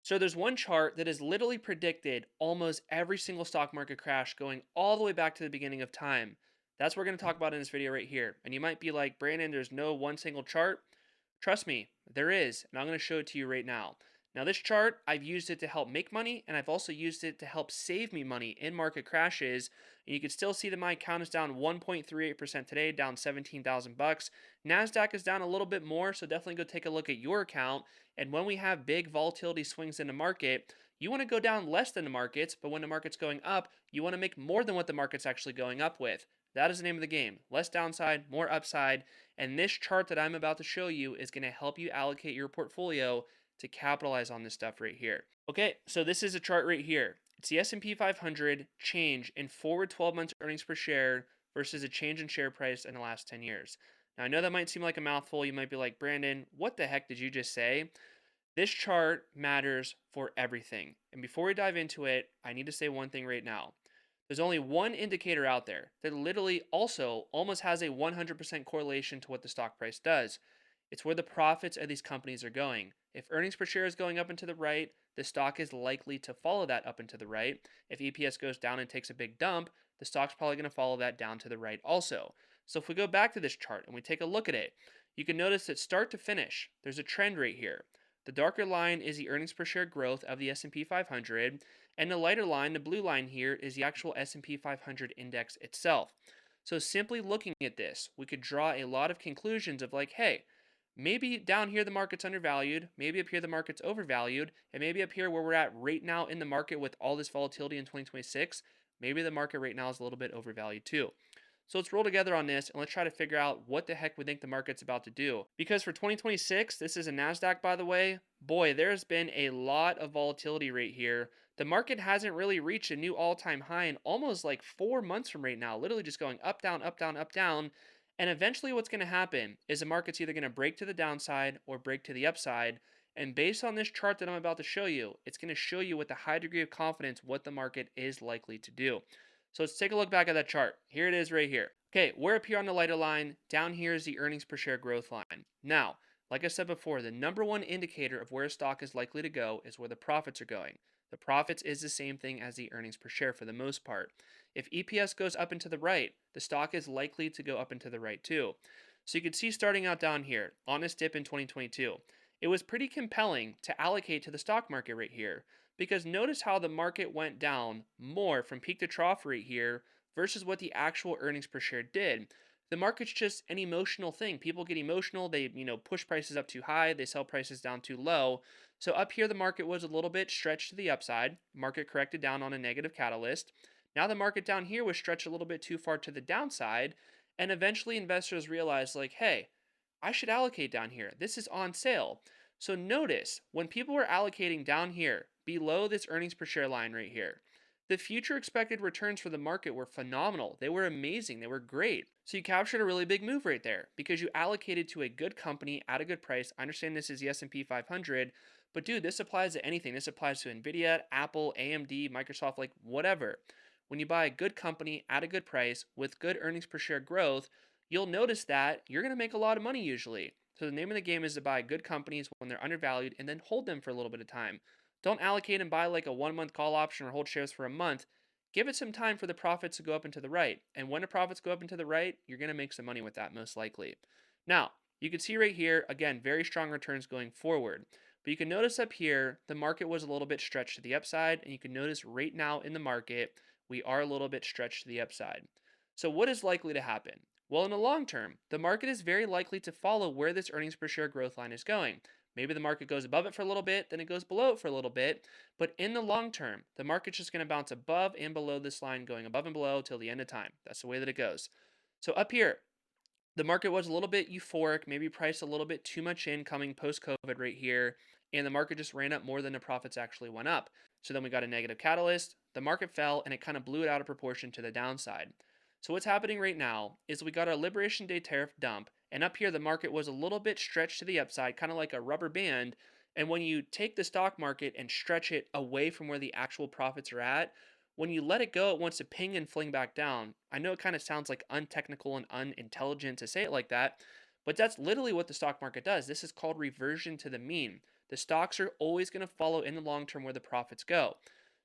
So there's one chart that has literally predicted almost every single stock market crash going all the way back to the beginning of time. That's what we're going to talk about in this video right here. And you might be like, Brandon, there's no one single chart. Trust me, there is, and I'm going to show it to you right now. Now, this chart, I've used it to help make money, and I've also used it to help save me money in market crashes. And you can still see that my account is down 1.38% today, down 17,000 bucks. Nasdaq is down a little bit more, so definitely go take a look at your account. And when we have big volatility swings in the market, you want to go down less than the markets, but when the market's going up, you want to make more than what the market's actually going up with. That is the name of the game. Less downside, more upside. And this chart that I'm about to show you is going to help you allocate your portfolio to capitalize on this stuff right here. Okay, so this is a chart right here. It's the S&P 500 change in forward 12 months earnings per share versus a change in share price in the last 10 years. Now, I know that might seem like a mouthful. You might be like, Brandon, what the heck did you just say? This chart matters for everything. And before we dive into it, I need to say one thing right now. There's only one indicator out there that literally also almost has a 100% correlation to what the stock price does. It's where the profits of these companies are going. If earnings per share is going up and to the right, the stock is likely to follow that up and to the right. If EPS goes down and takes a big dump, the stock's probably going to follow that down to the right also. So if we go back to this chart and we take a look at it, you can notice that start to finish, there's a trend right here. The darker line is the earnings per share growth of the S&P 500, and the lighter line, the blue line here, is the actual S&P 500 index itself. So simply looking at this, we could draw a lot of conclusions of like, hey, maybe down here the market's undervalued, maybe up here the market's overvalued, and maybe up here where we're at right now in the market with all this volatility in 2026, maybe the market right now is a little bit overvalued too. So let's roll together on this and let's try to figure out what the heck we think the market's about to do. Because for 2026, this is a NASDAQ, by the way, boy, there's been a lot of volatility right here. The market hasn't really reached a new all time high in almost like 4 months from right now, literally just going up, down, up, down, up, down. And eventually, what's going to happen is the market's either going to break to the downside or break to the upside. And based on this chart that I'm about to show you, it's going to show you with a high degree of confidence what the market is likely to do. So let's take a look back at that chart. Here it is right here. Okay, we're up here on the lighter line. Down here is the earnings per share growth line. Now, like I said before, the number one indicator of where a stock is likely to go is where the profits are going. The profits is the same thing as the earnings per share for the most part. If EPS goes up and to the right, the stock is likely to go up and to the right too. So you can see starting out down here, on this dip in 2022, it was pretty compelling to allocate to the stock market right here because notice how the market went down more from peak to trough right here versus what the actual earnings per share did. The market's just an emotional thing. People get emotional, they, push prices up too high, they sell prices down too low. So up here the market was a little bit stretched to the upside. Market corrected down on a negative catalyst. Now the market down here was stretched a little bit too far to the downside, and eventually investors realized like, "Hey, I should allocate down here. This is on sale." So notice when people were allocating down here below this earnings per share line right here, the future expected returns for the market were phenomenal. They were amazing. They were great. So you captured a really big move right there because you allocated to a good company at a good price. I understand this is the S&P 500, but dude, this applies to anything. This applies to Nvidia, Apple, AMD, Microsoft, like whatever. When you buy a good company at a good price with good earnings per share growth, you'll notice that you're going to make a lot of money usually. So the name of the game is to buy good companies when they're undervalued and then hold them for a little bit of time. Don't allocate and buy like a 1 month call option or hold shares for a month. Give it some time for the profits to go up and to the right. And when the profits go up and to the right, you're going to make some money with that most likely. Now, you can see right here, again, very strong returns going forward. But you can notice up here, the market was a little bit stretched to the upside. And you can notice right now in the market, we are a little bit stretched to the upside. So what is likely to happen? Well, in the long term, the market is very likely to follow where this earnings per share growth line is going. Maybe the market goes above it for a little bit, then it goes below it for a little bit. But in the long term, the market's just going to bounce above and below this line, going above and below till the end of time. That's the way that it goes. So up here, the market was a little bit euphoric, maybe priced a little bit too much in coming post COVID right here, and the market just ran up more than the profits actually went up. So then we got a negative catalyst, the market fell, and it kind of blew it out of proportion to the downside. So what's happening right now is we got our Liberation Day tariff dump, and up here the market was a little bit stretched to the upside, kind of like a rubber band. And when you take the stock market and stretch it away from where the actual profits are at, when you let it go, it wants to ping and fling back down. I know it kind of sounds like untechnical and unintelligent to say it like that, but that's literally what the stock market does. This is called reversion to the mean. The stocks are always going to follow in the long term where the profits go.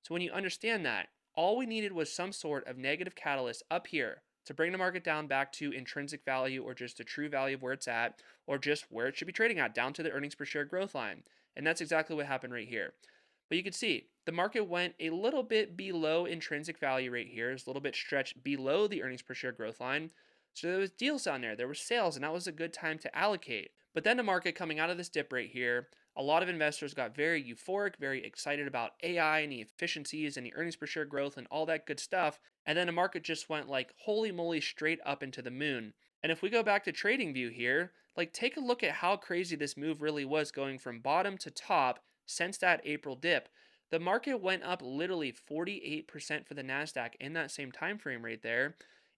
So when you understand that, all we needed was some sort of negative catalyst up here to bring the market down back to intrinsic value or just the true value of where it's at or just where it should be trading at, down to the earnings per share growth line. And that's exactly what happened right here. But you can see the market went a little bit below intrinsic value right here. It's a little bit stretched below the earnings per share growth line. So there was deals on there were sales, and that was a good time to allocate. But then the market coming out of this dip right here, a lot of investors got very euphoric, very excited about AI and the efficiencies and the earnings per share growth and all that good stuff. And then the market just went like holy moly straight up into the moon. And if we go back to TradingView here, like take a look at how crazy this move really was going from bottom to top since that April dip. The market went up literally 48% for the Nasdaq in that same time frame right there.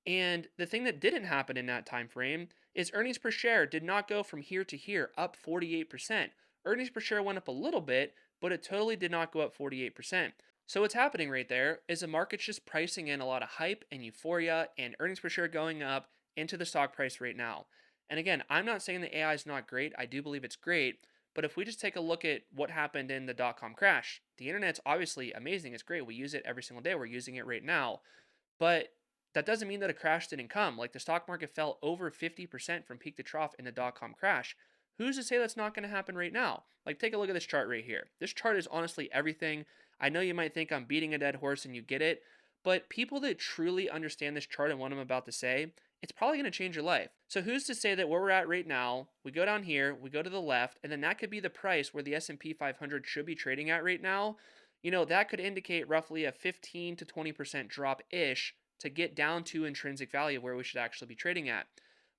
And the thing that didn't happen in that time frame is earnings per share did not go from here to here up 48%. Earnings per share went up a little bit, but it totally did not go up 48%. So what's happening right there is the market's just pricing in a lot of hype and euphoria and earnings per share going up into the stock price right now. And again, I'm not saying the AI is not great. I do believe it's great. But if we just take a look at what happened in the dot-com crash, the internet's obviously amazing. It's great. We use it every single day. We're using it right now. But that doesn't mean that a crash didn't come. Like the stock market fell over 50% from peak to trough in the dot-com crash. Who's to say that's not going to happen right now? Like take a look at this chart right here. This chart is honestly everything. I know you might think I'm beating a dead horse and you get it, but people that truly understand this chart and what I'm about to say, it's probably going to change your life. So who's to say that where we're at right now, we go down here, we go to the left, and then that could be the price where the S&P 500 should be trading at right now. You know, that could indicate roughly a 15 to 20% drop-ish to get down to intrinsic value where we should actually be trading at.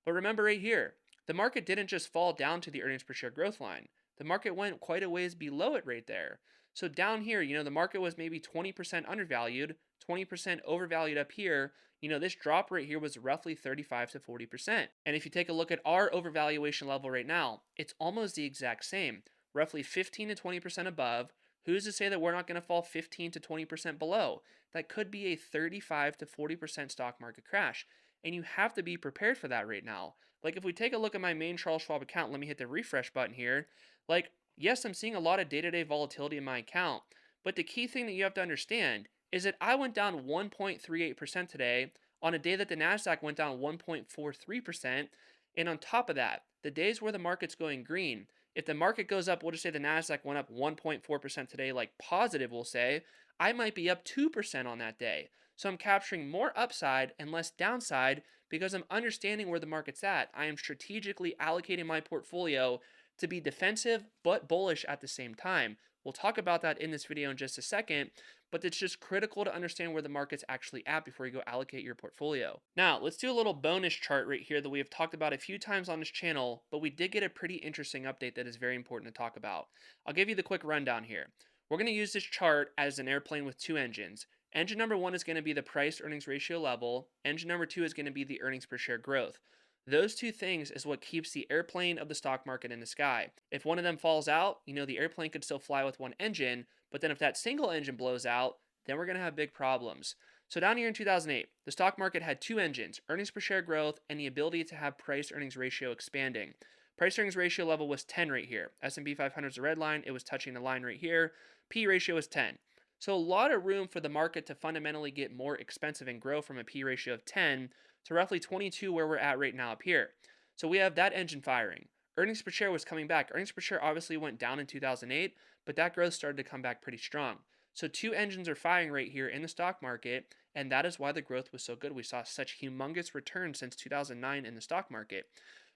But remember right here, the market didn't just fall down to the earnings per share growth line. The market went quite a ways below it right there. So down here, you know, the market was maybe 20% undervalued, 20% overvalued up here. You know, this drop right here was roughly 35 to 40%. And if you take a look at our overvaluation level right now, it's almost the exact same, roughly 15 to 20% above. Who's to say that we're not going to fall 15 to 20% below? That could be a 35 to 40% stock market crash. And you have to be prepared for that right now. Like if we take a look at my main Charles Schwab account, let me hit the refresh button here. Like, yes, I'm seeing a lot of day-to-day volatility in my account, but the key thing that you have to understand is that I went down 1.38% today on a day that the Nasdaq went down 1.43%. And on top of that, the days where the market's going green, if the market goes up, we'll just say the Nasdaq went up 1.4% today, like positive, we'll say, I might be up 2% on that day. So I'm capturing more upside and less downside because I'm understanding where the market's at. I am strategically allocating my portfolio to be defensive but bullish at the same time. We'll talk about that in this video in just a second, but it's just critical to understand where the market's actually at before you go allocate your portfolio. Now, let's do a little bonus chart right here that we have talked about a few times on this channel, but we did get a pretty interesting update that is very important to talk about. I'll give you the quick rundown here. We're going to use this chart as an airplane with two engines. Engine number one is going to be the price earnings ratio level. Engine number two is going to be the earnings per share growth. Those two things is what keeps the airplane of the stock market in the sky. If one of them falls out, you know, the airplane could still fly with one engine, but then if that single engine blows out, then we're going to have big problems. So down here in 2008, the stock market had two engines, earnings per share growth and the ability to have price earnings ratio expanding. Price earnings ratio level was 10 right here. S&P 500 is the red line. It was touching the line right here. P ratio is 10. So a lot of room for the market to fundamentally get more expensive and grow from a P ratio of 10 to roughly 22 where we're at right now up here. So we have that engine firing. Earnings per share was coming back. Earnings per share obviously went down in 2008, but that growth started to come back pretty strong. So two engines are firing right here in the stock market, and that is why the growth was so good. We saw such humongous returns since 2009 in the stock market.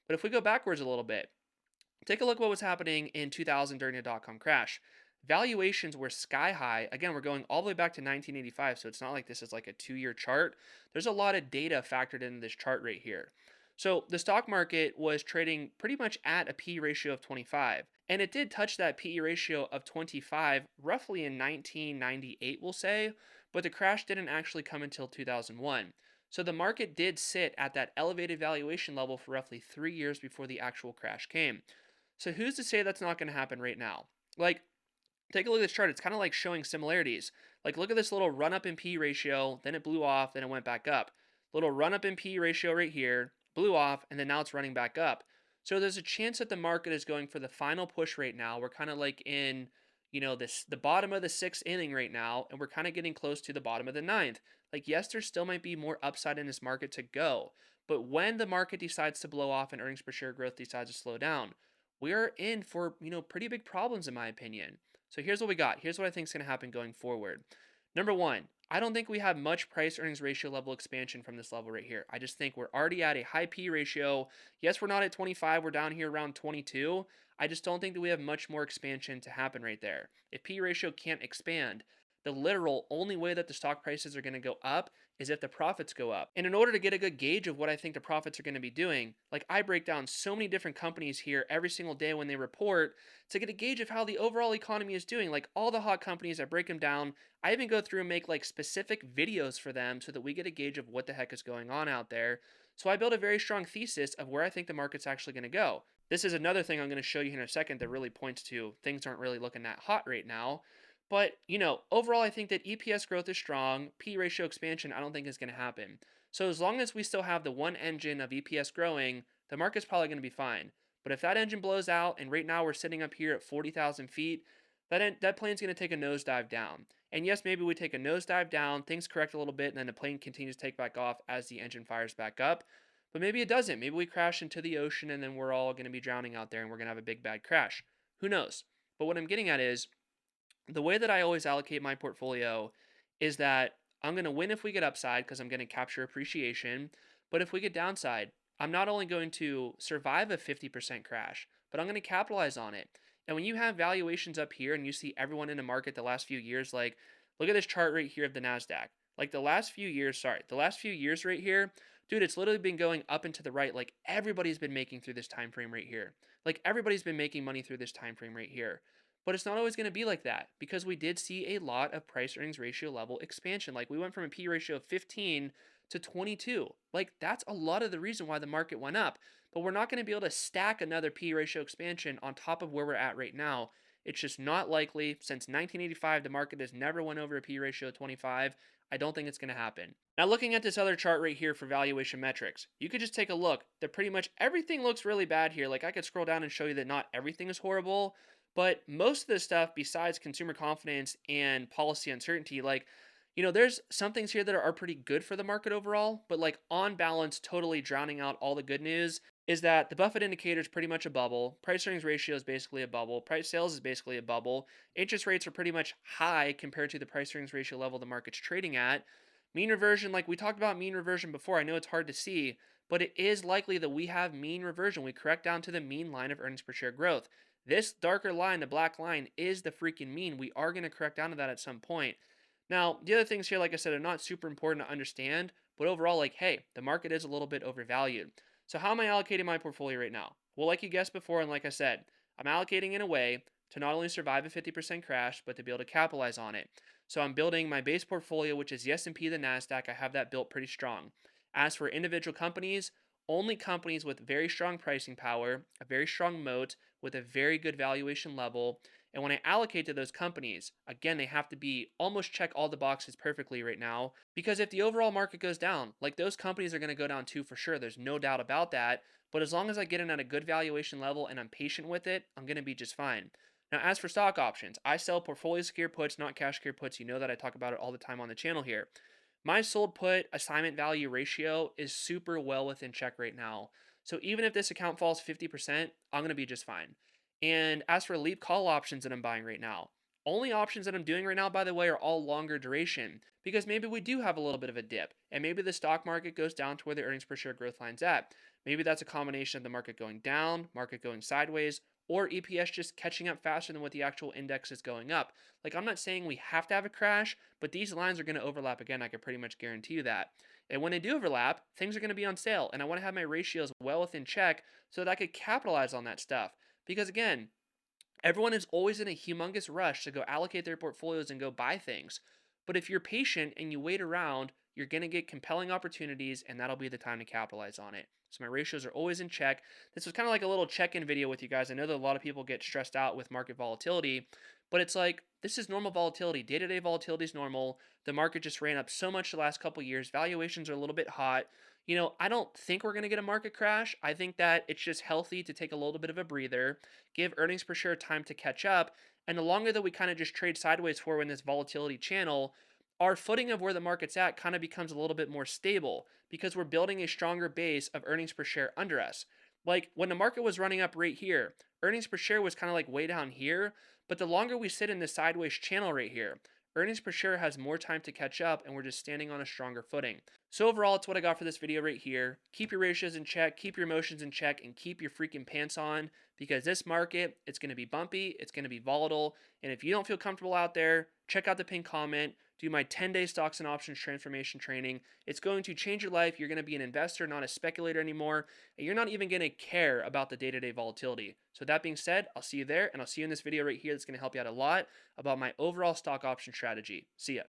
But if we go backwards a little bit, take a look at what was happening in 2000 during the dot-com crash. Valuations were sky high. Again, we're going all the way back to 1985, so it's not like this is like a 2-year chart. There's a lot of data factored into this chart right here. So the stock market was trading pretty much at a P ratio of 25. And it did touch that PE ratio of 25 roughly in 1998, we'll say, but the crash didn't actually come until 2001. So the market did sit at that elevated valuation level for roughly 3 years before the actual crash came. So who's to say that's not going to happen right now? Like, take a look at this chart. It's kind of like showing similarities. Like, look at this little run up in P ratio, then it blew off, then it went back up. Little run up in P ratio right here, blew off, and then now it's running back up. So there's a chance that the market is going for the final push right now. We're kind of like in, this the bottom of the sixth inning right now, and we're kind of getting close to the bottom of the ninth. Like, yes, there still might be more upside in this market to go, but when the market decides to blow off and earnings per share growth decides to slow down, we're in for pretty big problems in my opinion. So here's what we got. Here's what I think is going to happen going forward. Number one, I don't think we have much price earnings ratio level expansion from this level right here. I just think we're already at a high P ratio. Yes, we're not at 25, we're down here around 22. I just don't think that we have much more expansion to happen right there. If P ratio can't expand, the literal only way that the stock prices are going to go up is if the profits go up. And in order to get a good gauge of what I think the profits are going to be doing, like I break down so many different companies here every single day when they report to get a gauge of how the overall economy is doing. Like all the hot companies, I break them down. I even go through and make like specific videos for them so that we get a gauge of what the heck is going on out there. So I build a very strong thesis of where I think the market's actually going to go. This is another thing I'm going to show you in a second that really points to things aren't really looking that hot right now. But, overall, I think that EPS growth is strong. P ratio expansion, I don't think is going to happen. So, as long as we still have the one engine of EPS growing, the market's probably going to be fine. But if that engine blows out, and right now we're sitting up here at 40,000 feet, that plane's going to take a nosedive down. And yes, maybe we take a nosedive down, things correct a little bit, and then the plane continues to take back off as the engine fires back up. But maybe it doesn't. Maybe we crash into the ocean and then we're all going to be drowning out there and we're going to have a big bad crash. Who knows? But what I'm getting at is the way that I always allocate my portfolio is that I'm going to win if we get upside because I'm going to capture appreciation. But if we get downside, I'm not only going to survive a 50% crash, but I'm going to capitalize on it. And when you have valuations up here and you see everyone in the market the last few years, like look at this chart right here of the NASDAQ. Like the last few years right here, dude, it's literally been going up and to the right. Like everybody's been making through this time frame right here. Like everybody's been making money through this time frame right here. But it's not always going to be like that because we did see a lot of price earnings ratio level expansion. Like we went from a P ratio of 15 to 22. Like that's a lot of the reason why the market went up. But we're not going to be able to stack another P ratio expansion on top of where we're at right now. It's just not likely. Since 1985, the market has never went over a P ratio of 25. I don't think it's going to happen. Now, looking at this other chart right here for valuation metrics, you could just take a look that pretty much everything looks really bad here. Like I could scroll down and show you that not everything is horrible, but most of the stuff besides consumer confidence and policy uncertainty, like, there's some things here that are pretty good for the market overall, but like on balance, totally drowning out all the good news is that the Buffett indicator is pretty much a bubble. Price earnings ratio is basically a bubble. Price sales is basically a bubble. Interest rates are pretty much high compared to the price earnings ratio level the market's trading at. Mean reversion, like we talked about mean reversion before, I know it's hard to see, but it is likely that we have mean reversion. We correct down to the mean line of earnings per share growth. This darker line, the black line, is the freaking mean. We are going to correct down to that at some point. Now, the other things here, like I said, are not super important to understand, but overall, like, hey, the market is a little bit overvalued. So how am I allocating my portfolio right now? Well, like you guessed before, and like I said, I'm allocating in a way to not only survive a 50% crash, but to be able to capitalize on it. So I'm building my base portfolio, which is the S&P, the NASDAQ. I have that built pretty strong. As for individual companies, only companies with very strong pricing power, a very strong moat, with a very good valuation level. And when I allocate to those companies, again, they have to be almost check all the boxes perfectly right now. Because if the overall market goes down, like those companies are going to go down too for sure. There's no doubt about that. But as long as I get in at a good valuation level and I'm patient with it, I'm going to be just fine. Now, as for stock options, I sell portfolio secure puts, not cash secure puts. You know that I talk about it all the time on the channel here. My sold put assignment value ratio is super well within check right now. So even if this account falls 50%, I'm going to be just fine. And as for leap call options that I'm buying right now, only options that I'm doing right now, by the way, are all longer duration because maybe we do have a little bit of a dip and maybe the stock market goes down to where the earnings per share growth line's at. Maybe that's a combination of the market going down, market going sideways, or EPS just catching up faster than what the actual index is going up. Like, I'm not saying we have to have a crash, but these lines are going to overlap again. I can pretty much guarantee you that. And when they do overlap, things are going to be on sale. And I want to have my ratios well within check so that I could capitalize on that stuff. Because again, everyone is always in a humongous rush to go allocate their portfolios and go buy things. But if you're patient and you wait around, you're going to get compelling opportunities, and that'll be the time to capitalize on it. So my ratios are always in check. This was kind of like a little check-in video with you guys. I know that a lot of people get stressed out with market volatility, but it's like this is normal volatility. Day-to-day volatility is normal. The market just ran up so much the last couple years. Valuations are a little bit hot. I don't think we're going to get a market crash. I think that it's just healthy to take a little bit of a breather, give earnings per share time to catch up. And the longer that we kind of just trade sideways for in this volatility channel, our footing of where the market's at kind of becomes a little bit more stable because we're building a stronger base of earnings per share under us. Like when the market was running up right here, earnings per share was kind of like way down here. But the longer we sit in this sideways channel right here, earnings per share has more time to catch up and we're just standing on a stronger footing. So overall, it's what I got for this video right here. Keep your ratios in check, keep your emotions in check, and keep your freaking pants on because this market, it's going to be bumpy, it's going to be volatile, and if you don't feel comfortable out there, check out the pinned comment, do my 10-day stocks and options transformation training. It's going to change your life. You're going to be an investor, not a speculator anymore, and you're not even going to care about the day-to-day volatility. So that being said, I'll see you there, and I'll see you in this video right here that's going to help you out a lot about my overall stock option strategy. See ya.